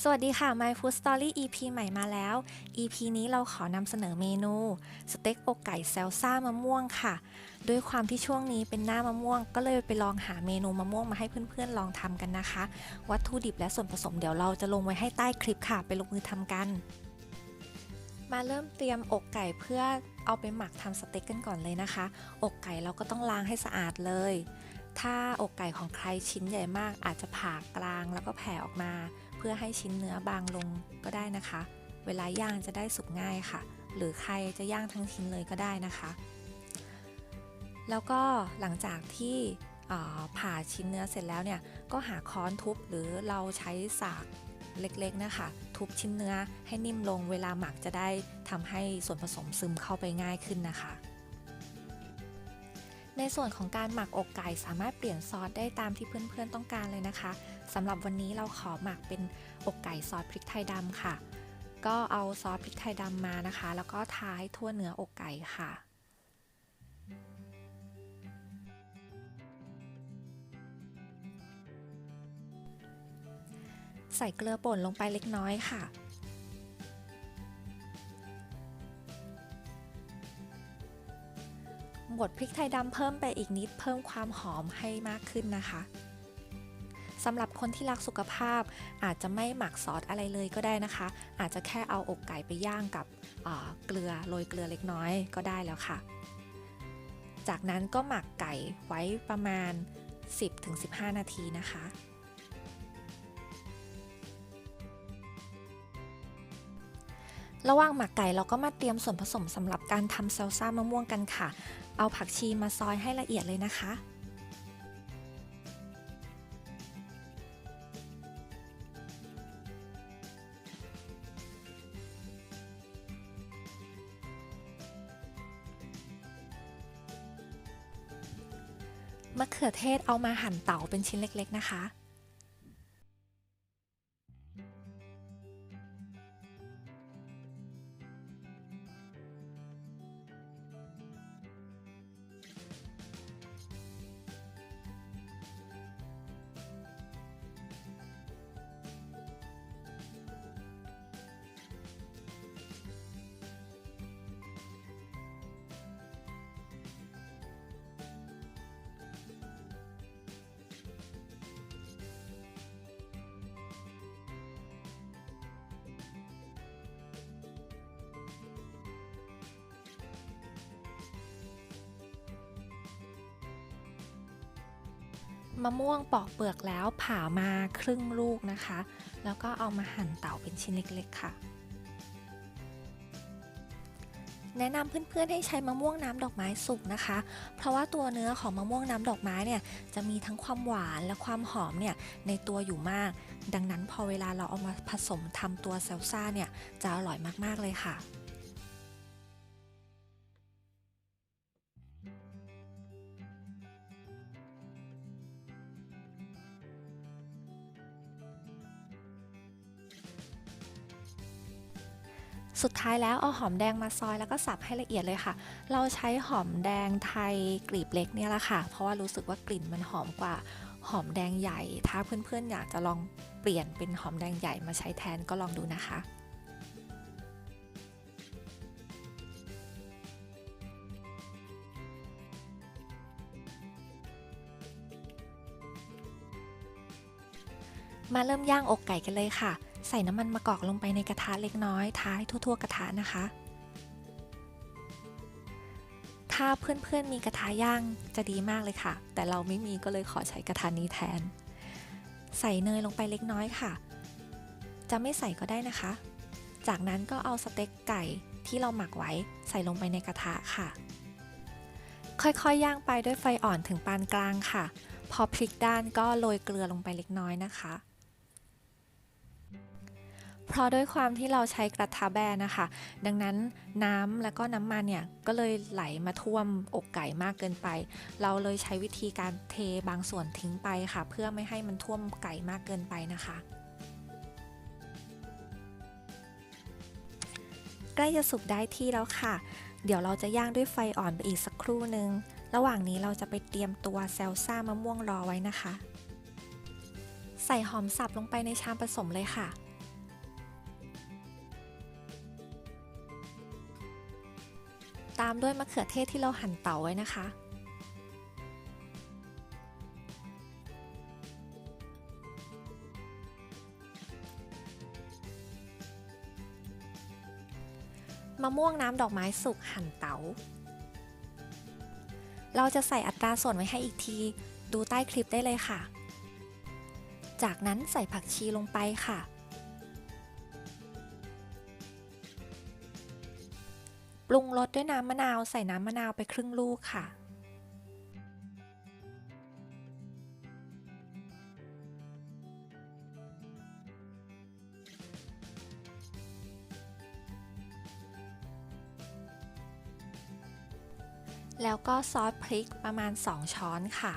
สวัสดีค่ะ My Food Story EP ใหม่มาแล้ว EP นี้เราขอนำเสนอเมนูสเต็กอกไก่แซลซ่ามะม่วงค่ะด้วยความที่ช่วงนี้เป็นหน้ามะม่วงก็เลยไปลองหาเมนูมะม่วงมาให้เพื่อนๆลองทำกันนะคะวัตถุดิบและส่วนผสมเดี๋ยวเราจะลงไว้ให้ใต้คลิปค่ะไปลงมือทำกันมาเริ่มเตรียมอกไก่เพื่อเอาไปหมักทำสเต็กกันก่อนเลยนะคะอกไก่เราก็ต้องล้างให้สะอาดเลยถ้าอกไก่ของใครชิ้นใหญ่มากอาจจะผ่ากลางแล้วก็แผ่ออกมาเพื่อให้ชิ้นเนื้อบางลงก็ได้นะคะเวลาย่างจะได้สุกง่ายค่ะหรือใครจะย่างทั้งชิ้นเลยก็ได้นะคะแล้วก็หลังจากที่ผ่าชิ้นเนื้อเสร็จแล้วเนี่ยก็หาค้อนทุบหรือเราใช้สากเล็กๆนะคะทุบชิ้นเนื้อให้นิ่มลงเวลาหมักจะได้ทำให้ส่วนผสมซึมเข้าไปง่ายขึ้นนะคะในส่วนของการหมักอกไก่สามารถเปลี่ยนซอสได้ตามที่เพื่อนๆต้องการเลยนะคะสำหรับวันนี้เราขอหมักเป็นอกไก่ซอสพริกไทยดำค่ะก็เอาซอสพริกไทยดำมานะคะแล้วก็ทาให้ทั่วเนื้ออกไก่ค่ะใส่เกลือป่นลงไปเล็กน้อยค่ะบดพริกไทยดำเพิ่มไปอีกนิดเพิ่มความหอมให้มากขึ้นนะคะสำหรับคนที่รักสุขภาพอาจจะไม่หมักซอสอะไรเลยก็ได้นะคะอาจจะแค่เอาอกไก่ไปย่างกับเกลือโรยเกลือเล็กน้อยก็ได้แล้วค่ะจากนั้นก็หมักไก่ไว้ประมาณ 10-15 นาทีนะคะระหว่างหมักไก่เราก็มาเตรียมส่วนผสมสำหรับการทำซาลซ่ามะม่วงกันค่ะเอาผักชีมาซอยให้ละเอียดเลยนะคะมะเขือเทศเอามาหั่นเต๋าเป็นชิ้นเล็กๆนะคะมะม่วงปอกเปลือกแล้วผ่ามาครึ่งลูกนะคะแล้วก็เอามาหั่นเต๋าเป็นชิ้นเล็กๆค่ะแนะนำเพื่อนๆให้ใช้มะม่วงน้ำดอกไม้สุกนะคะเพราะว่าตัวเนื้อของมะม่วงน้ำดอกไม้เนี่ยจะมีทั้งความหวานและความหอมเนี่ยในตัวอยู่มากดังนั้นพอเวลาเราเอามาผสมทำตัวแซลซ่าเนี่ยจะอร่อยมากๆเลยค่ะสุดท้ายแล้วเอาหอมแดงมาซอยแล้วก็สับให้ละเอียดเลยค่ะเราใช้หอมแดงไทยกลีบเล็กเนี่ยแหละค่ะเพราะว่ารู้สึกว่ากลิ่นมันหอมกว่าหอมแดงใหญ่ถ้าเพื่อนๆอยากจะลองเปลี่ยนเป็นหอมแดงใหญ่มาใช้แทนก็ลองดูนะคะมาเริ่มย่างอกไก่กันเลยค่ะใส่น้ำมันมะกอกลงไปในกระทะเล็กน้อยท้ายทั่วๆกระทะนะคะถ้าเพื่อนๆมีกระทะย่างจะดีมากเลยค่ะแต่เราไม่มีก็เลยขอใช้กระทะนี้แทนใส่เนยลงไปเล็กน้อยค่ะจะไม่ใส่ก็ได้นะคะจากนั้นก็เอาสเต็กไก่ที่เราหมักไว้ใส่ลงไปในกระทะค่ะค่อยๆย่างไปด้วยไฟอ่อนถึงปานกลางค่ะพอพลิกด้านก็โรยเกลือลงไปเล็กน้อยนะคะเพราะด้วยความที่เราใช้กระทะแบนนะคะดังนั้นน้ำและก็น้ำมันเนี่ยก็เลยไหลมาท่วมอกไก่มากเกินไปเราเลยใช้วิธีการเทบางส่วนทิ้งไปค่ะเพื่อไม่ให้มันท่วมไก่มากเกินไปนะคะใกล้จะสุกได้ที่แล้วค่ะเดี๋ยวเราจะย่างด้วยไฟอ่อนไปอีกสักครู่นึงระหว่างนี้เราจะไปเตรียมตัวแซลซ่ามะม่วงรอไว้นะคะใส่หอมสับลงไปในชามผสมเลยค่ะ ตามด้วยมะเขือเทศที่เราหั่นเต๋าไว้นะคะมะม่วงน้ำดอกไม้สุกหั่นเต๋าเราจะใส่อัตราส่วนไว้ให้อีกทีดูใต้คลิปได้เลยค่ะจากนั้นใส่ผักชีลงไปค่ะปรุงรสด้วยน้ำมะนาวใส่น้ำมะนาวไปครึ่งลูกค่ะแล้วก็ซอสพริกประมาณ2ช้อนค่ะ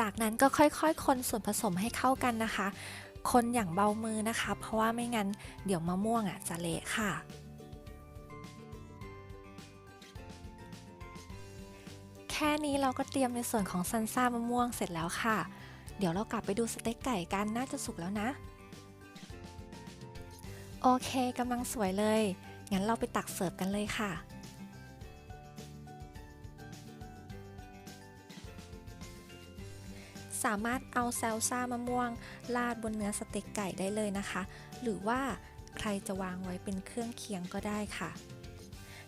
จากนั้นก็ค่อยๆคนส่วนผสมให้เข้ากันนะคะ คนอย่างเบามือนะคะ เพราะว่าไม่งั้นเดี๋ยวมะม่วงจะเละค่ะ แค่นี้เราก็เตรียมในส่วนของซัลซ่ามะม่วงเสร็จแล้วค่ะ เดี๋ยวเรากลับไปดูสเต็กไก่กันน่าจะสุกแล้วนะ โอเคกำลังสวยเลย งั้นเราไปตักเสิร์ฟกันเลยค่ะสามารถเอาแซลซ่ามะม่วงราดบนเนื้อสเต็กไก่ได้เลยนะคะ หรือว่าใครจะวางไว้เป็นเครื่องเคียงก็ได้ค่ะ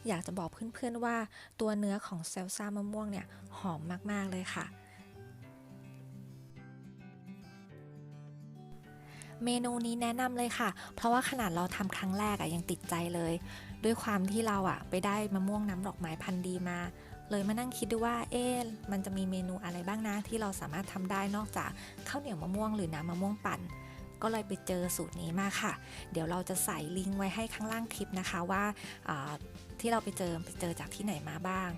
อยากจะบอกเพื่อนๆว่าตัวเนื้อของแซลซ่ามะม่วงเนี่ยหอมมากๆเลยค่ะ เมนูนี้แนะนำเลยค่ะ เพราะว่าขนาดเราทำครั้งแรกยังติดใจเลย ด้วยความที่เราไปได้มะม่วงน้ำดอกไม้พันธุ์ดีมา เลยมานั่งคิดดูว่ามันจะมีเมนูอะไรบ้างนะที่เราสามารถทำได้นอกจากข้าวเหนียวมะม่วงหรือน้ำมะม่วงปั่น ก็เลยไปเจอสูตรนี้มาค่ะ เดี๋ยวเราจะใส่ลิงก์ไว้ให้ข้างล่างคลิปนะคะว่าที่เราไปเจอจากที่ไหนมาบ้าง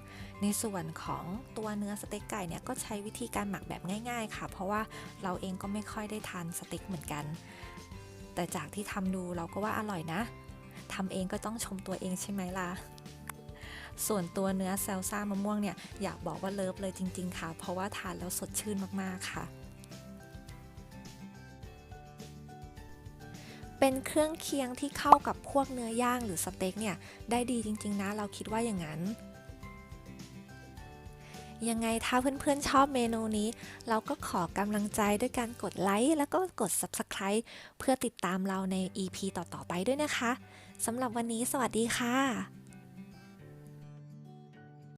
ในส่วนของตัวเนื้อสเต็กไก่เนี่ยก็ใช้วิธีการหมักแบบง่ายๆค่ะเพราะว่าเราเองก็ไม่ค่อยได้ทานสเต็กเหมือนกันแต่จากที่ทำดูเราก็ว่าอร่อยนะทำเองก็ต้องชมตัวเองใช่ไหมล่ะส่วนตัวเนื้อแซลซ่ามะม่วงเนี่ยอยากบอกว่าเลิฟเลยจริงๆค่ะเพราะว่าทานแล้วสดชื่นมากๆค่ะเป็นเครื่องเคียงที่เข้ากับพวกเนื้อย่างหรือสเต็กเนี่ยได้ดีจริงๆนะเราคิดว่าอย่างนั้นยังไงถ้าเพื่อนๆชอบเมนูนี้เราก็ขอกำลังใจด้วยการกดไลค์แล้วก็กด Subscribe เพื่อติดตามเราใน EP ต่อๆไปด้วยนะคะสำหรับวันนี้สวัสดีค่ะ